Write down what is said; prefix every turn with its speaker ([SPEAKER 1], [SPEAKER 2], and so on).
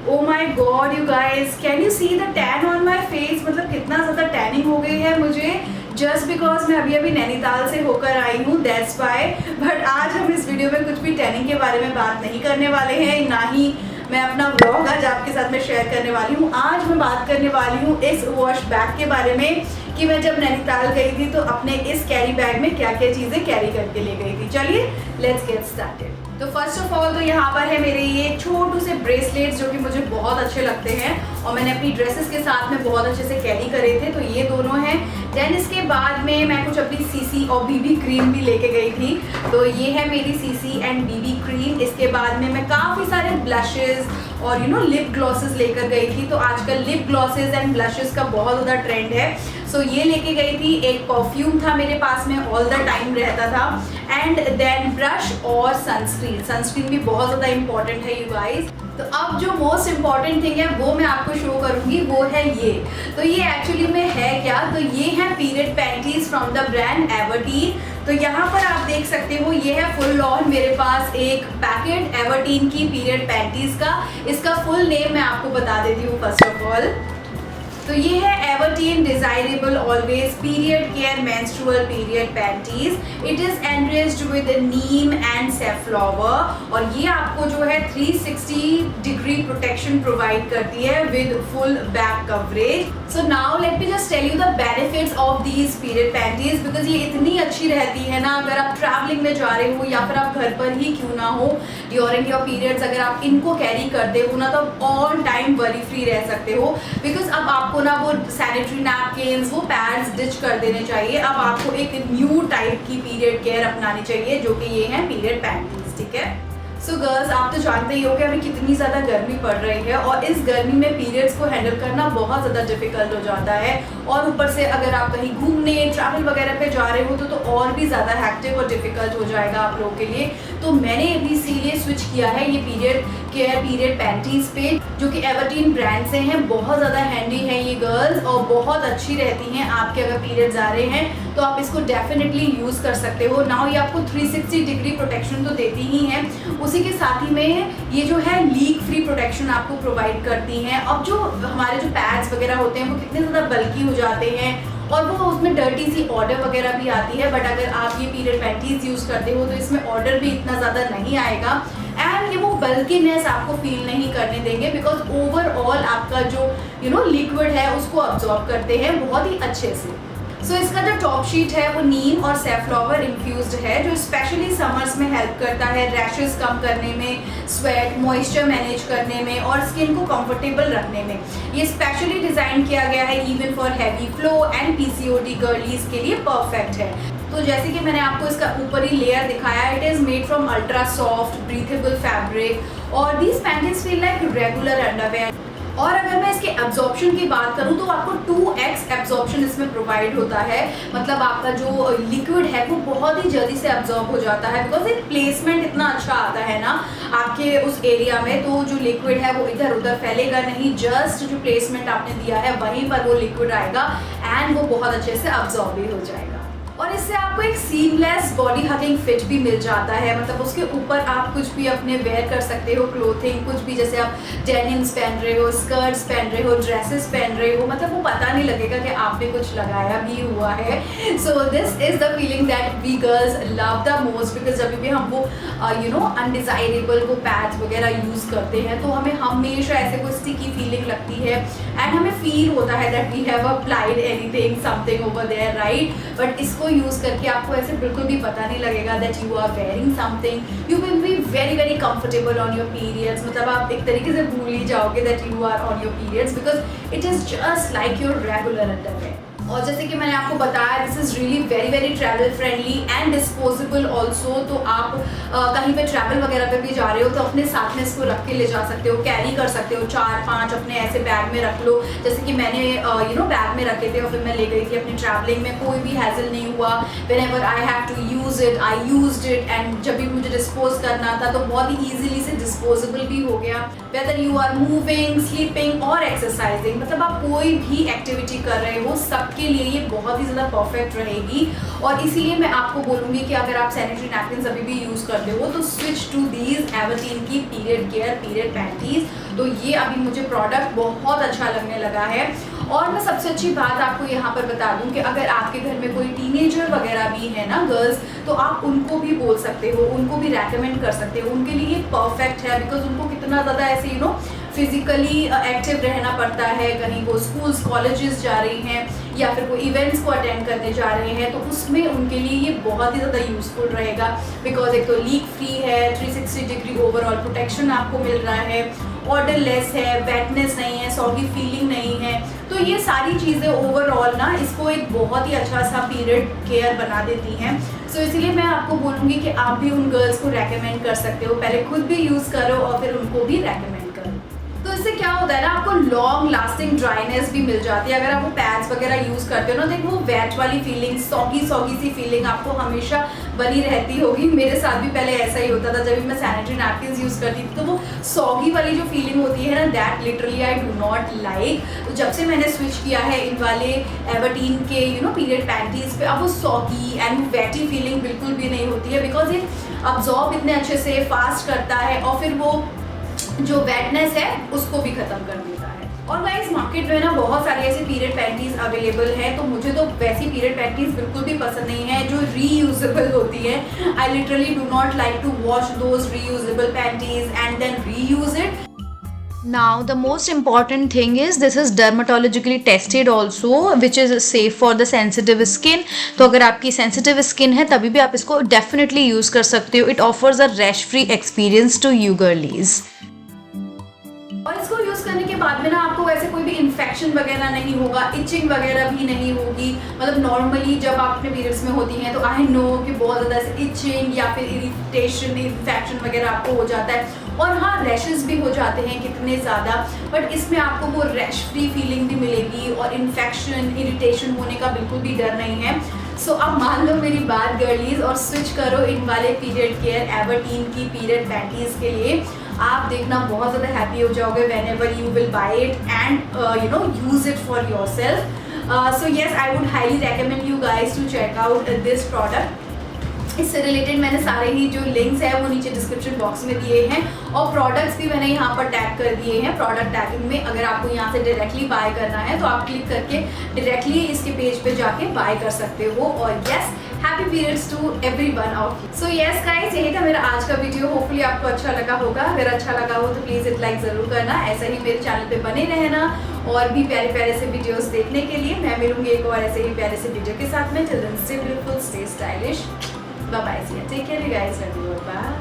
[SPEAKER 1] O my god you guys, can you see the tan on my face. मतलब कितना ज़्यादा tanning हो गई है मुझे, जस्ट बिकॉज मैं अभी नैनीताल से होकर आई हूँ, दैट्स वाई। बट आज हम इस वीडियो में कुछ भी टैनिंग के बारे में बात नहीं करने वाले हैं, ना ही मैं अपना व्लॉग आज आपके साथ में शेयर करने वाली हूँ। आज मैं बात करने वाली हूँ इस वॉश बैग के बारे में कि मैं जब नैनीताल गई थी तो अपने इस कैरी बैग में क्या क्या चीज़ें कैरी करके ले गई थी। चलिए लेट्स गेट स्टार्टेड। तो फर्स्ट ऑफ ऑल तो यहाँ पर है मेरे ये छोटू से ब्रेसलेट्स जो कि मुझे बहुत अच्छे लगते हैं और मैंने अपनी ड्रेसेस के साथ में बहुत अच्छे से कैरी करे थे, तो ये दोनों हैं। देन इसके बाद में मैं कुछ अपनी सीसी और बीबी क्रीम भी लेके गई थी, तो ये है मेरी सीसी एंड बीबी क्रीम। इसके बाद में मैं काफ़ी सारे ब्लशेस और लिप ग्लॉसेस लेकर गई थी। तो आजकल लिप ग्लॉसेस एंड ब्लशेस का बहुत ज़्यादा ट्रेंड है, सो ये लेके गई थी। एक परफ्यूम था मेरे पास में, ऑल द टाइम रहता था। एंड देन ब्रश और सनस्क्रीन। सनस्क्रीन भी बहुत ज़्यादा इंपॉर्टेंट है यू गाइस। तो अब जो मोस्ट इम्पॉर्टेंट थिंग है वो मैं आपको शो करूंगी, वो है ये। तो ये एक्चुअली में है क्या, तो ये है period panties from the brand Everteen. तो यहाँ पर आप देख सकते हो ये है फुल ऑन मेरे पास एक पैकेट एवर्टीन की पीरियड पैंटीज का। इसका फुल नेम मैं आपको बता देती हूँ फर्स्ट ऑफ ऑल। तो ये है Everteen desirable always period care menstrual period panties. It is enriched with neem and safflower और ये आपको जो है 360 डिग्री प्रोटेक्शन प्रोवाइड करती है with full back coverage. So now let me just tell you the benefits of these period panties, because ये इतनी अच्छी रहती है ना, अगर आप ट्रैवलिंग में जा रहे हो या फिर आप घर पर ही क्यों ना हो ड्यूरिंग योर पीरियड्स, अगर आप इनको कैरी करते हो ना तो आप ऑल टाइम वरी फ्री रह सकते हो। बिकॉज अब आपको ना वो सैनिटरी नैपकिन्स, वो पैड्स डिच कर देने चाहिए। अब आपको एक न्यू टाइप की पीरियड केयर अपनानी चाहिए जो कि ये है पीरियड पैंटीज, ठीक है। सो गर्ल्स, आप तो जानते ही हो कि अभी कितनी ज़्यादा गर्मी पड़ रही है और इस गर्मी में पीरियड्स को हैंडल करना बहुत ज़्यादा डिफिकल्ट हो जाता है। और ऊपर से अगर आप कहीं घूमने ट्रैवल वगैरह पे जा रहे हो तो और भी ज़्यादा हैक्टिक और डिफिकल्ट हो जाएगा आप लोगों के लिए। तो मैंने अभी इसीलिए स्विच किया है ये पीरियड केयर पीरियड पैंटीज पे, जो कि एवर्टीन ब्रांड से हैं। बहुत ज़्यादा हैंडी है ये गर्ल्स और बहुत अच्छी रहती हैं। आपके अगर पीरियड्स आ रहे हैं तो आप इसको डेफिनेटली यूज़ कर सकते हो। नाउ ये आपको 360 डिग्री प्रोटेक्शन तो देती ही है, उसी के साथ ही में ये जो है लीक फ्री प्रोटेक्शन आपको प्रोवाइड करती हैं। अब जो हमारे जो पैड्स वगैरह होते हैं वो कितने ज़्यादा बल्की हो जाते हैं और वो उसमें डर्टी सी ऑर्डर वगैरह भी आती है, बट अगर आप ये पीरियड पैंटीज यूज़ करते हो तो इसमें ऑर्डर भी इतना ज़्यादा नहीं आएगा एंड ये वो बल्कीनेस आपको फील नहीं करने देंगे, बिकॉज ओवरऑल आपका जो लिक्विड है उसको अब्जॉर्ब करते हैं बहुत ही अच्छे से। सो इसका जो टॉप शीट है वो नीम और सैफफ्लावर इन्फ्यूज्ड है, जो स्पेशली समर्स में हेल्प करता है रैशेस कम करने में, स्वेट मॉइस्चर मैनेज करने में और स्किन को कंफर्टेबल रखने में। ये स्पेशली डिज़ाइन किया गया है even for heavy flow and PCOD girlies के लिए परफेक्ट है। तो जैसे कि मैंने आपको इसका ऊपरी लेयर दिखाया, it is made from ultra soft breathable fabric और these panties feel like regular underwear. और अगर मैं इसके एब्जॉर्प्शन की बात करूं तो आपको 2x एब्जॉर्प्शन इसमें प्रोवाइड होता है। मतलब आपका जो लिक्विड है वो बहुत ही जल्दी से एब्जॉर्ब हो जाता है, बिकॉज एक प्लेसमेंट इतना अच्छा आता है ना आपके उस एरिया में, तो जो लिक्विड है वो इधर उधर फैलेगा नहीं, जस्ट जो प्लेसमेंट आपने दिया है वहीं पर वो लिक्विड आएगा एंड वो बहुत अच्छे से एब्जॉर्ब भी हो जाएगा। और इससे आपको एक सीमलेस बॉडी हगिंग फिट भी मिल जाता है। मतलब उसके ऊपर आप कुछ भी अपने वेयर कर सकते हो, क्लोथिंग कुछ भी, जैसे आप डेनिम्स पहन रहे हो, स्कर्ट्स पहन रहे हो, ड्रेसेस पहन रहे हो, मतलब वो पता नहीं लगेगा कि आपने कुछ लगाया भी हुआ है। So this is the feeling that we girls love the most, because जब भी हम वो अनडिजायरेबल वो पैड्स वगैरह यूज़ करते हैं तो हमें हमेशा ऐसे कोई स्टिकी फीलिंग लगती है एंड हमें फील होता है that we have applied anything something over there, right. But इसको यूज करके आपको ऐसे बिल्कुल भी पता नहीं लगेगा that you are wearing something. You will be very very comfortable on your periods. मतलब आप एक तरीके से भूल ही जाओगे that you are on your periods, because it is just like your regular underwear. और जैसे कि मैंने आपको बताया, this is really very very travel friendly and disposable also. तो आप कहीं पे ट्रैवल वगैरह पे भी जा रहे हो तो अपने साथ में इसको रख के ले जा सकते हो, कैरी कर सकते हो, 4-5 अपने ऐसे बैग में रख लो, जैसे कि मैंने बैग में रखे थे और फिर मैं ले गई थी अपनी ट्रैवलिंग में। कोई भी हैजल नहीं हुआ। Whenever I have to use it I used it, and जब भी मुझे डिस्पोज करना था तो बहुत ही ईजिली से डिस्पोजेबल भी हो गया। Whether you are moving, sleeping और एक्सरसाइजिंग, मतलब आप कोई भी एक्टिविटी कर रहे हो सबके लिए ये बहुत ही ज़्यादा परफेक्ट रहेगी। और इसीलिए मैं आपको बोलूँगी कि अगर आप सैनिटरी नैपकिन अभी भी यूज़ करते हो तो स्विच टू दीज एवर्टीन की पीरियड केयर पीरियड पैंटीज। तो ये अभी मुझे प्रोडक्ट बहुत अच्छा लगने लगा है। और मैं सबसे अच्छी बात आपको यहाँ पर बता दूँ कि अगर आपके घर में कोई टीनेजर वगैरह भी है ना गर्ल्स, तो आप उनको भी बोल सकते हो, उनको भी रेकमेंड कर सकते हो। उनके लिए ये परफेक्ट है बिकॉज उनको कितना ज़्यादा ऐसे फिजिकली एक्टिव रहना पड़ता है, कहीं वो स्कूल्स कॉलेजेस जा रही हैं या फिर कोई इवेंट्स को अटेंड करने जा रहे हैं, तो उसमें उनके लिए ये बहुत ही ज़्यादा यूज़फुल रहेगा। बिकॉज एक तो लीक फ्री है, 360 डिग्री ओवरऑल प्रोटेक्शन आपको मिल रहा है, ऑर्डरलेस है, वेटनेस नहीं है, सॉगी फीलिंग नहीं है। तो ये सारी चीज़ें ओवरऑल ना इसको एक बहुत ही अच्छा सा पीरियड केयर बना देती हैं। सो इसलिए मैं आपको बोलूँगी कि आप भी उन गर्ल्स को रेकमेंड कर सकते हो, पहले खुद भी यूज़ करो और फिर उनको भी रेकमेंड करो। तो इससे क्या होता है ना, आपको लॉन्ग लास्टिंग ड्राइनेस भी मिल जाती है। अगर आप वो पैड्स वगैरह यूज़ करते हो ना, तो वो वेट वाली फीलिंग, सॉगी सी फीलिंग आपको हमेशा बनी रहती होगी। मेरे साथ भी पहले ऐसा ही होता था, जब भी मैं सैनिटरी नैपकिन्स यूज़ करती थी तो वो सॉगी वाली जो फीलिंग होती है ना, that literally I do not like. तो जब से मैंने स्विच किया है इन वाले एवर्टीन के पीरियड पैंटीज़ पे, अब वो सॉगी एंड वेटी फीलिंग बिल्कुल भी नहीं होती है, बिकॉज ये अब्जॉर्ब इतने अच्छे से फास्ट करता है और फिर वो जो वेटनेस है उसको भी ख़त्म कर देता है। और गाइस मार्केट में ना बहुत सारी ऐसी पीरियड पैंटीज अवेलेबल है, तो मुझे तो वैसी पीरियड पैंटीज बिल्कुल भी पसंद नहीं है जो रीयूजेबल होती है। I literally do not like to wash those reusable panties and then reuse it.
[SPEAKER 2] Now the most important thing is this is dermatologically tested also, which is safe for the sensitive skin. तो अगर आपकी sensitive skin है तभी भी आप इसको definitely use कर सकते हो. It offers a rash free experience to you girlies.
[SPEAKER 1] और इसको यूज़ करने के बाद में ना आपको वैसे कोई भी इन्फेक्शन वगैरह नहीं होगा, इचिंग वगैरह भी नहीं होगी। मतलब नॉर्मली जब आप अपने पीरियड्स में होती हैं तो आई नो कि बहुत ज़्यादा ऐसे इचिंग या फिर इरिटेशन, इन्फेक्शन वगैरह आपको हो जाता है, और हाँ रैशेस भी हो जाते हैं कितने ज़्यादा, बट इसमें आपको वो रैश फ्री फीलिंग भी मिलेगी और इन्फेक्शन, इरिटेशन होने का बिल्कुल भी डर नहीं है। सो अब मान लो मेरी बात गर्लीज और स्विच करो इन वाले पीरियड केयर एवर्टीन की पीरियड पैंटीज़ के लिए। आप देखना बहुत ज़्यादा हैप्पी हो जाओगे whenever you will buy it and use it for yourself. So yes, I would highly recommend you guys to check out this product. इससे रिलेटेड मैंने सारे ही जो लिंक्स हैं वो नीचे डिस्क्रिप्शन बॉक्स में दिए हैं, और प्रोडक्ट्स भी मैंने यहाँ पर टैग कर दिए हैं प्रोडक्ट टैगिंग में। अगर आपको यहाँ से डायरेक्टली बाय करना है तो आप क्लिक करके डायरेक्टली इसके पेज पे जाके बाय कर सकते हो। और yes, happy periods to everyone of you. So yes guys, यही था मेरा आज का वीडियो। होपफुली आपको अच्छा लगा होगा। अगर अच्छा लगा हो तो प्लीज़ इट लाइक ज़रूर करना। ऐसा ही मेरे चैनल पे बने रहना और भी प्यारे प्यारे से वीडियोस देखने के लिए। मैं मिलूंगी एक और ऐसे ही प्यारे से वीडियो के साथ में। Till then stay beautiful, stay stylish, bye bye, see you, take care you guys, love you, bye.